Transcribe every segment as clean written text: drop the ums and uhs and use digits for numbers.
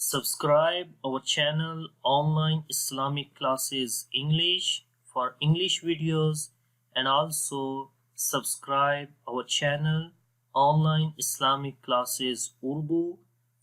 Subscribe our channel Online Islamic Classes English for English videos, and also subscribe our channel Online Islamic Classes Urdu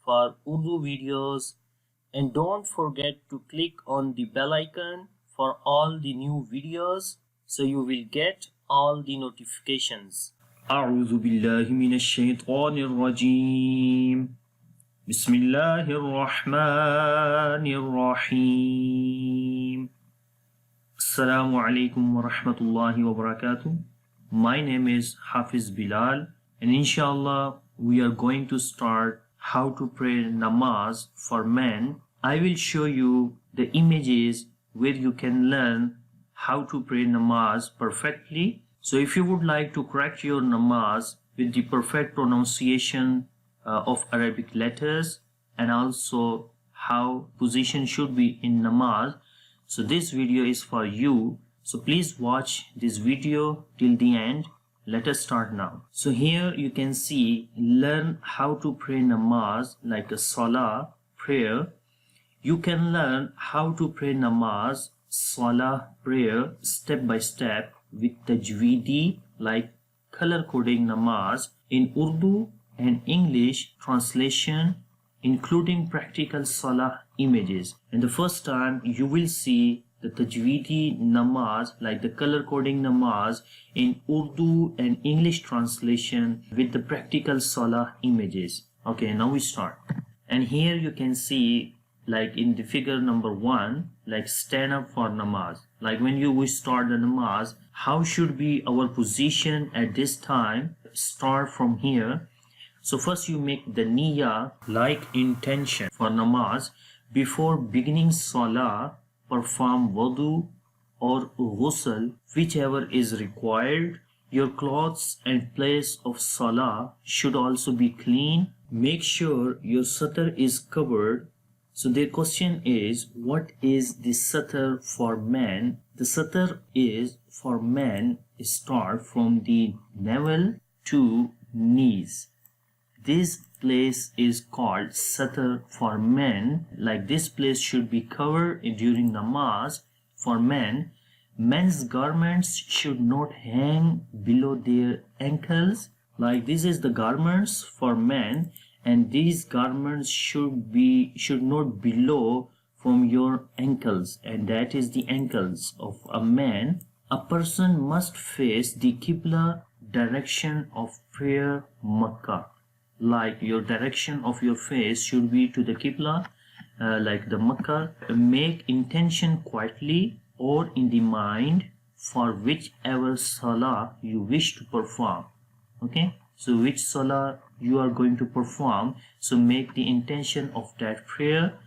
for Urdu videos, and don't forget to click on the bell icon for all the new videos so you will get all the notifications. أعوذ بالله من الشيطان الرجيم بسم الله الرحمن الرحيم Assalamu alaikum wa rahmatullahi wa barakatuh. My name is Hafiz Bilal, and inshallah we are going to start how to pray namaz for men. I will show you the images where you can learn how to pray namaz perfectly. So if you would like to correct your namaz with the perfect pronunciation of Arabic letters, and also how position should be in namaz, so this video is for you. So please watch this video till the end. Let us start now. So here you can see learn how to pray namaz like a salah prayer. You can learn how to pray namaz salah prayer step by step with tajweedi, like color coding namaz in Urdu and English translation, including practical salah images. And the first time you will see the tajweedi namaz, like the color coding namaz in Urdu and English translation with the practical salah images. Okay, now we start. And here you can see, like in the figure number 1, like stand up for namaz. Like when we start the namaz, how should be our position at this time? Start from here. So first you make the niyyah, like intention for namaz. Before beginning salah, perform wudu or ghusl, whichever is required. Your clothes and place of salah should also be clean. Make sure your satar is covered. So the question is, what is the satar for men? The satar is for men start from the navel to knees. This place is called satar for men. Like this place should be covered during namaz for men. Men's garments should not hang below their ankles. Like this is the garments for men, and these garments should not below from your ankles, and that is the ankles of a man. A person must face the Qibla direction of prayer Makkah. Like your direction of your face should be to the Qibla, like the Makkah. Make intention quietly or in the mind for whichever salah you wish to perform. Okay, so which salah you are going to perform, so make the intention of that prayer.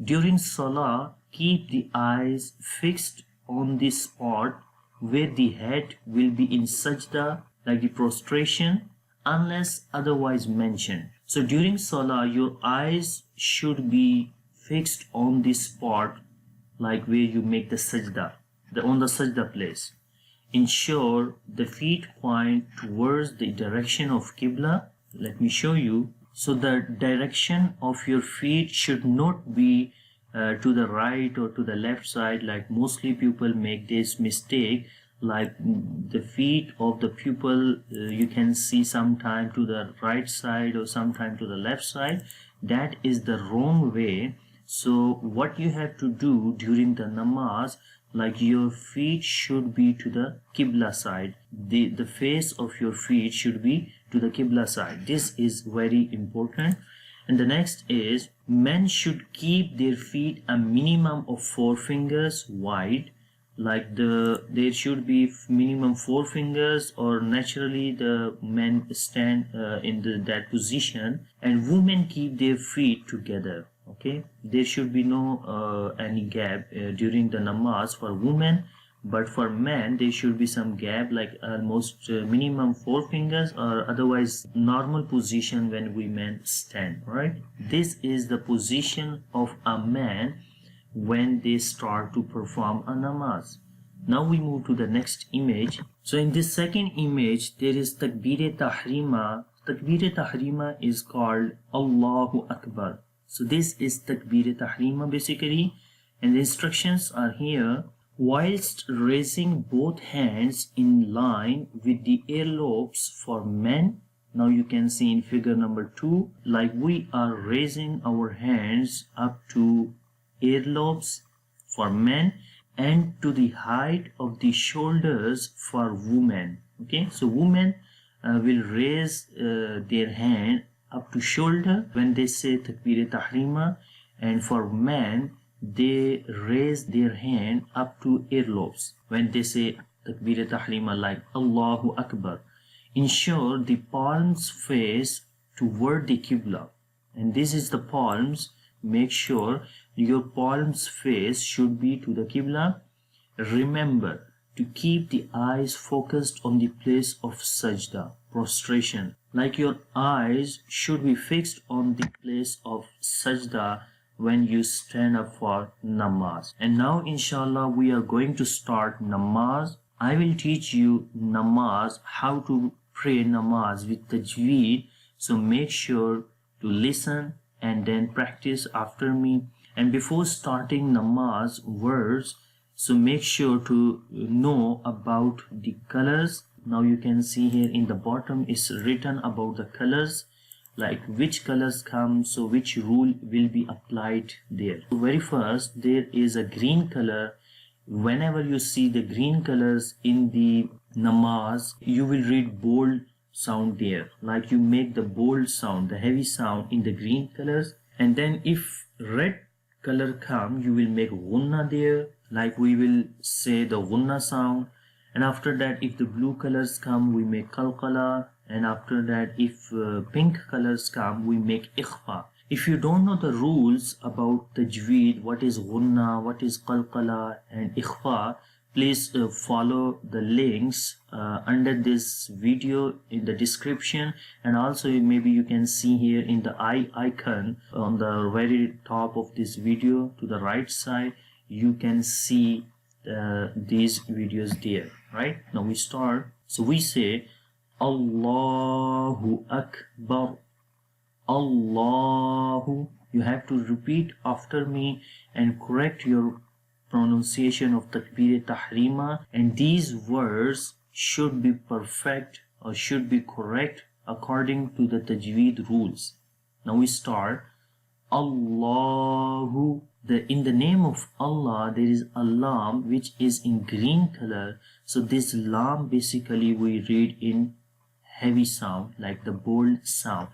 During salah, keep the eyes fixed on the spot where the head will be in sajda, like the prostration, unless otherwise mentioned. So during salah, your eyes should be fixed on the spot, like where you make the sajda, on the sajda place. Ensure the feet point towards the direction of Qibla. Let me show you. So the direction of your feet should not be to the right or to the left side, like mostly people make this mistake. Like the feet of the pupil you can see sometime to the right side or sometime to the left side. That is the wrong way. So what you have to do during the namaz, like your feet should be to the Qibla side. The face of your feet should be to the Qibla side. This is very important. And the next is, men should keep their feet a minimum of 4 fingers wide. Like there should be minimum 4 fingers, or naturally the men stand in that position, and women keep their feet together. Okay, there should be no any gap during the namaz for women, but for men there should be some gap, like almost minimum 4 fingers, or otherwise normal position when women stand. Right, this is the position of a man when they start to perform a namaz. Now we move to the next image. So in this second image there is takbir tahrima. Takbir tahrima is called Allahu Akbar. So this is Takbir Tahrima basically, and the instructions are here. Whilst raising both hands in line with the earlobes for men, now you can see in figure number 2, like we are raising our hands up to earlobes for men and to the height of the shoulders for women. Okay, so women will raise their hand up to shoulder when they say Takbir Tahrima, and for men they raise their hand up to earlobes when they say Takbir Tahrima, like Allahu Akbar. Ensure the palms face toward the Qibla, and this is the palms. Make sure your palms face should be to the Qibla. Remember to keep the eyes focused on the place of sajda, prostration. Like your eyes should be fixed on the place of sajda when you stand up for namaz. And now inshallah we are going to start namaz. I will teach you namaz, how to pray namaz with tajweed. So make sure to listen and then practice after me. And before starting namaz words, so make sure to know about the colors. Now you can see here in the bottom is written about the colors, like which colors come, so which rule will be applied there. So very first there is a green color. Whenever you see the green colors in the namaz, you will read bold sound there, like you make the bold sound, the heavy sound in the green colors. And then if red color come, you will make gunna there, like we will say the gunna sound. And after that, if the blue colors come, we make qalqala. And after that, if pink colors come, we make ikhfa. If you don't know the rules about tajweed, what is gunna, what is qalqala and ikhfa, please follow the links under this video in the description. And also maybe you can see here in the eye icon on the very top of this video to the right side, you can see these videos there. Right, now we start. So we say Allahu Akbar. Allahu, you have to repeat after me and correct your pronunciation of Takbir Tahrima, and these words should be perfect or should be correct according to the tajweed rules. Now we start. Allahu, in the name of Allah there is a lam which is in green color. So this lam basically we read in heavy sound, like the bold sound.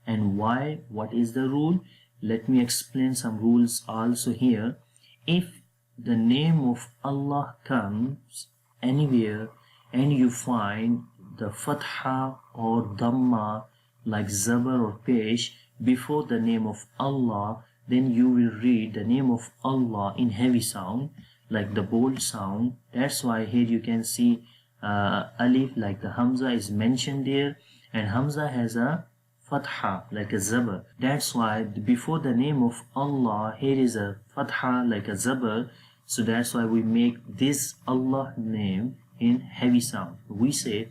And why? What is the rule? Let me explain some rules also here. If the name of Allah comes anywhere and you find the fatha or dhamma like zabar or pesh before the name of Allah, then you will read the name of Allah in heavy sound, like the bold sound. That's why here you can see alif, like the hamza is mentioned there, and hamza has a fatha like a zabar. That's why before the name of Allah here is a fatha like a zabar. So that's why we make this Allah name in heavy sound. We say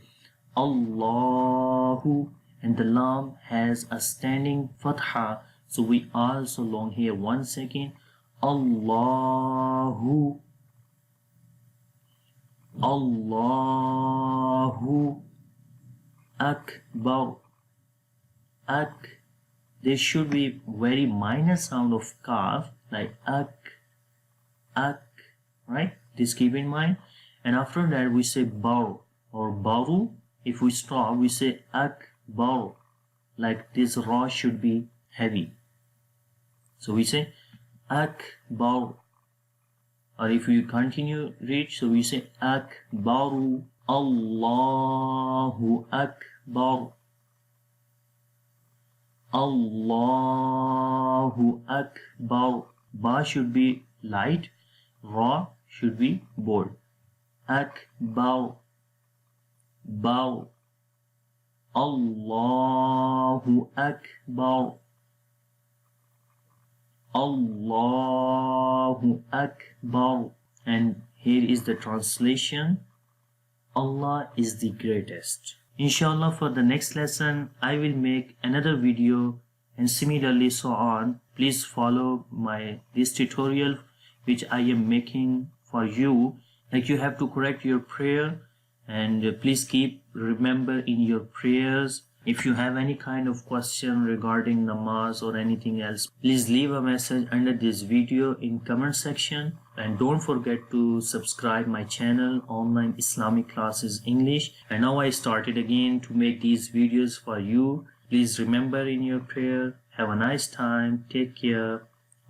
Allahu, and the lam has a standing fatha. So we also long here 1 second. Allahu, Allahu Akbar. There should be very minor sound of kaf, like right? This keep in mind. And after that we say bar or baru. If we stop, we say akbar, like this ra should be heavy. So we say akbar. Or if we continue read, so we say akbaru, Allahu Akbar, Allahu Akbar. Ba should be light, ra should be bold. Akbar, Bar, Allahu Akbar, Allahu Akbar. And here is the translation. Allah is the greatest. Inshallah, for the next lesson I will make another video and similarly so on. Please follow this tutorial which I am making for you. Like, you have to correct your prayer, and please remember in your prayers. If you have any kind of question regarding namaz or anything else, please leave a message under this video in comment section, and don't forget to subscribe my channel Online Islamic Classes English. And now I started again to make these videos for you. Please remember in your prayer. Have a nice time. Take care.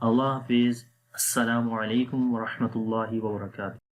Allah Hafiz. Assalamu alaikum wa rahmatullahi wa barakatuh.